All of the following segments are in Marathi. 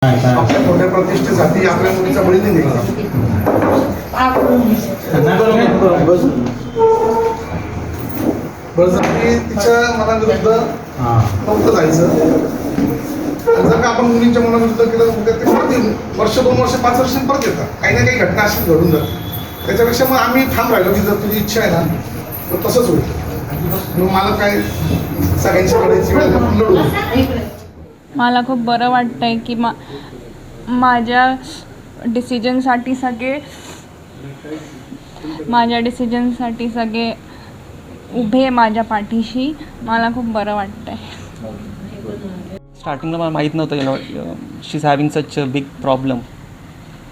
आपल्या मोठ्या प्रतिष्ठेसाठी आपल्या मुलीचा बळी नाही द्यायचा. बळजबरी तिच्या मनाविरुद्ध नव्हतं जायचं. जर का आपण मुलींच्या मनाविरुद्ध केलं तर ते परत येईल. वर्ष 2 वर्ष 5 वर्षांनी परत येतात. काही ना काही घटना अशीच घडून जातात. त्याच्यापेक्षा मग आम्ही ठाम राहिलो की जर तुझी इच्छा आहे ना तर तसंच होईल. मग मला काय सगळ्यांची लढायची वेळ लढू. मला खूप बरं वाटतंय की माझ्या डिसिजनसाठी सगळे उभे माझ्या पाठीशी. मला खूप बरं वाटतंय. स्टार्टिंगला मला माहीत नव्हतं she is having such a big problem.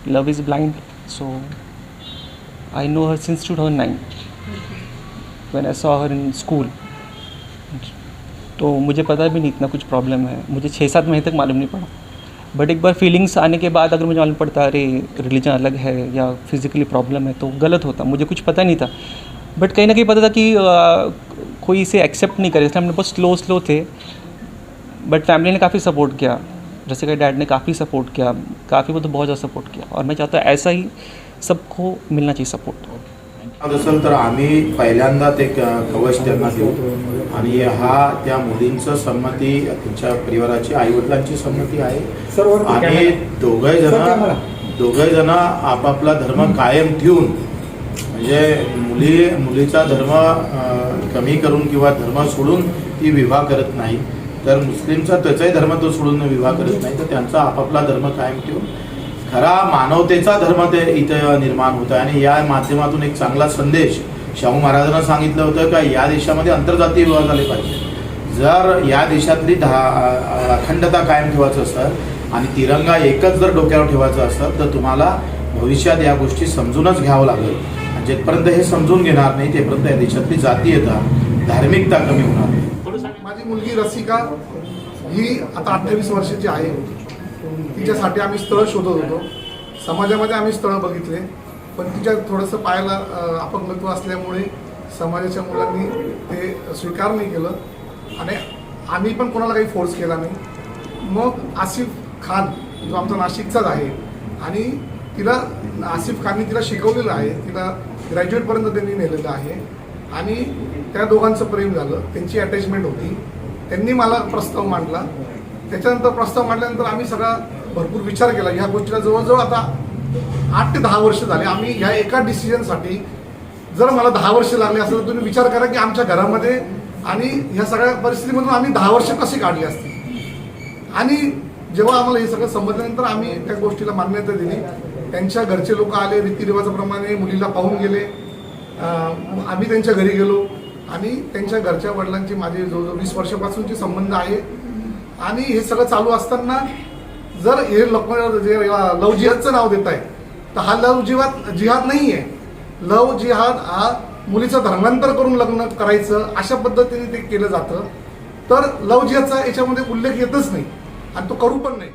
Love is blind. So I know her since 2009 when I saw her in school. तो मुझे पता भी नहीं इतना कुछ प्रॉब्लम है. मुझे 6-7 महीने तक मालूम नहीं पड़ा. बट एक बार फीलिंग्स आने के बाद अगर मुझे मालूम पड़ता अरे रिलीजन अलग है या फिज़िकली प्रॉब्लम है तो गलत होता. मुझे कुछ पता नहीं था. बट कहीं ना कहीं पता था कि कोई इसे एक्सेप्ट नहीं करे. इसलिए हम लोग बहुत स्लो थे. बट फैमिली ने काफ़ी सपोर्ट किया. जैसे कि डैड ने काफ़ी सपोर्ट किया. काफ़ी मतलब बहुत ज़्यादा सपोर्ट किया. और मैं चाहता हूँ ऐसा ही सबको मिलना चाहिए सपोर्ट. असेल तर आम्ही पहिल्यांदा ते कवच त्यांना देऊ आणि हा त्या मुलींचं संमती त्यांच्या परिवाराची आईवडिलांची संमती आहे. आणि दोघे जण आपापला धर्म कायम ठेवून म्हणजे मुलीचा धर्म कमी करून किंवा धर्म सोडून ती विवाह करत नाही. तर मुस्लिमचा त्याचाही धर्म तो सोडून विवाह करत नाही. तर त्यांचा आपापला धर्म कायम ठेवून खरा मानवतेचा धर्म ते इथं निर्माण होत आहे. आणि या माध्यमातून एक चांगला संदेश शाहू महाराजांना सांगितलं होतं का या देशामध्ये आंतरजातीय विवाह झाले पाहिजे. जर या देशातली अखंडता कायम ठेवायचं असेल आणि तिरंगा एकच जर डोक्यावर ठेवायचं असेल तर तुम्हाला भविष्यात या गोष्टी समजूनच घ्यावं लागेल. आणि जेपर्यंत हे समजून घेणार नाही तेपर्यंत या देशातली जातीयता धार्मिकता कमी होणार नाही. माझी मुलगी रसिका ही आता 28 वर्षाची आहे. तिच्यासाठी आम्ही स्थळं शोधत होतो. समाजामध्ये आम्ही स्थळं बघितले पण तिच्या थोडंसं पायाला अपंगत्व असल्यामुळे समाजाच्या मुलांनी ते स्वीकार नाही केलं आणि आम्ही पण कोणाला काही फोर्स केला नाही. मग आसिफ खान जो आमचा नाशिकचाच आहे आणि तिला आसिफ खानने तिला शिकवलेलं आहे. तिला ग्रॅज्युएटपर्यंत त्यांनी नेलेलं आहे आणि त्या दोघांचं प्रेम झालं. त्यांची अटॅचमेंट होती. त्यांनी मला प्रस्ताव मांडला. त्याच्यानंतर प्रस्ताव मांडल्यानंतर आम्ही सगळा भरपूर विचार केला. ह्या गोष्टीला जवळजवळ आता 8 ते 10 वर्ष झाले. आम्ही ह्या एका डिसिजनसाठी जर मला 10 वर्ष लागले असेल तर तुम्ही विचार करा की आमच्या घरामध्ये आणि ह्या सगळ्या परिस्थितीमधून आम्ही 10 वर्ष कशी काढली असती. आणि जेव्हा आम्हाला हे सगळं समजल्यानंतर आम्ही त्या गोष्टीला मान्यता दिली. त्यांच्या घरचे लोक आले. रीतिरिवाजाप्रमाणे मुलीला पाहून गेले. आम्ही त्यांच्या घरी गेलो आणि त्यांच्या घरच्या वडिलांची माझे जवळजवळ 20 वर्षापासूनचे संबंध आहे. आणि हे सगळं चालू असताना जर हे लोक जे लव जिहादचं नाव देत आहे तर हा लव जिहाद नाही आहे. लव जिहाद हा मुलीचं धर्मांतर करून लग्न करायचं अशा पद्धतीने ते केलं जातं. तर लव जिहादचा याच्यामध्ये उल्लेख येतच नाही आणि तो करू पण नाही.